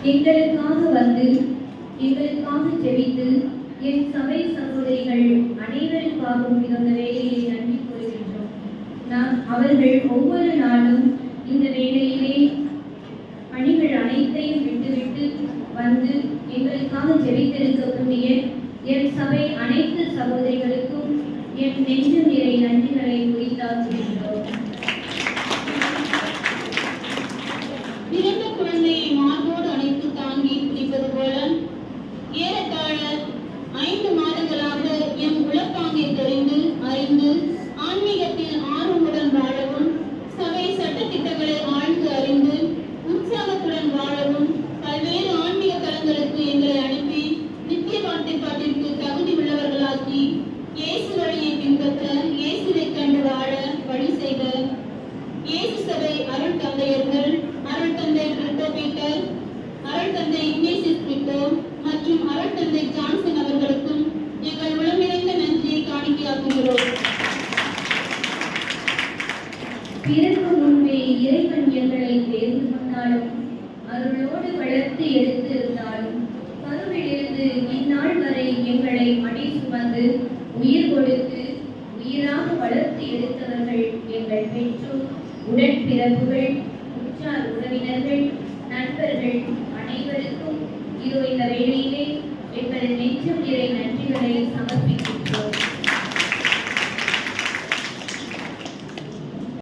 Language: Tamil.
எங்களுக்காக வந்து எங்களுக்காக ஜெபித்து என் சபை சகோதரிகள் அனைவருக்காகவும் இந்த வேலையை நன்றி கூறுகின்றோம். அவர்கள் ஒவ்வொரு நாளும் இந்த வேலையிலே பணிகள் அனைத்தையும் விட்டுவிட்டு வந்து எங்களுக்காக ஜெபித்திருக்கக்கூடிய என் சபை அனைத்து சகோதரிகளுக்கும் என் நெஞ்சு நிறை நன்றிகளை உரித்தாக்குகின்றோம். பிறந்த குழந்தையை மார்போடு அணைத்து தாங்கி பிடிப்பது போல ஏறத்தாழ 5 மாதங்களாக எம் உளப்பாங்கை தெரிந்து அறிந்து ஆன்மீகத்தில் ஆர்வமுடன் வாழவும் சபை சட்டத்திட்டங்களை ஆழ்ந்து அறிந்து உற்சாகத்துடன் வாழவும் பல்வேறு ஆன்மீக தலங்களுக்கு எங்களை அனுப்பி நித்திய பாட்டிற்கு தகுதி உள்ளவர்களாக்கி இயேசு வழியை பின்பற்ற இயேசுவை கண்டு வாழ வழி செய்த இயேசு சபை அருள் தந்தையர்கள், அருள் தந்தை பிரிட்டோ பீட்டர், அருள் தந்தை இக்னேசியஸ் பிரிட்டோ மற்றும் அருள் தந்தை ஜான்சன் அவர்களுக்கும் எங்கள் உளமிறைந்த நன்றியை காணிக்கையாக்குகிறோம். பிறகு முன்பே இறைவன் எங்களை தேர்ந்து கொண்டாலும் அருளோடு வளர்த்து எடுத்திருந்தாலும் கருவிலிருந்து இந்நாள் வரை எங்களை மடி சுமந்து உயிர் கொடுத்து உயிராக வளர்த்து எடுத்தவர்கள் எங்கள் பெற்றோர், உடன்பிறப்புகள், உற்றார் உறவினர்கள், நண்பர்கள் அனைவருக்கும் இதோ இந்த வேளையிலே எங்கள் நெஞ்சம் நிறை நன்றிகளை சமர்ப்பிக்கின்றோம்.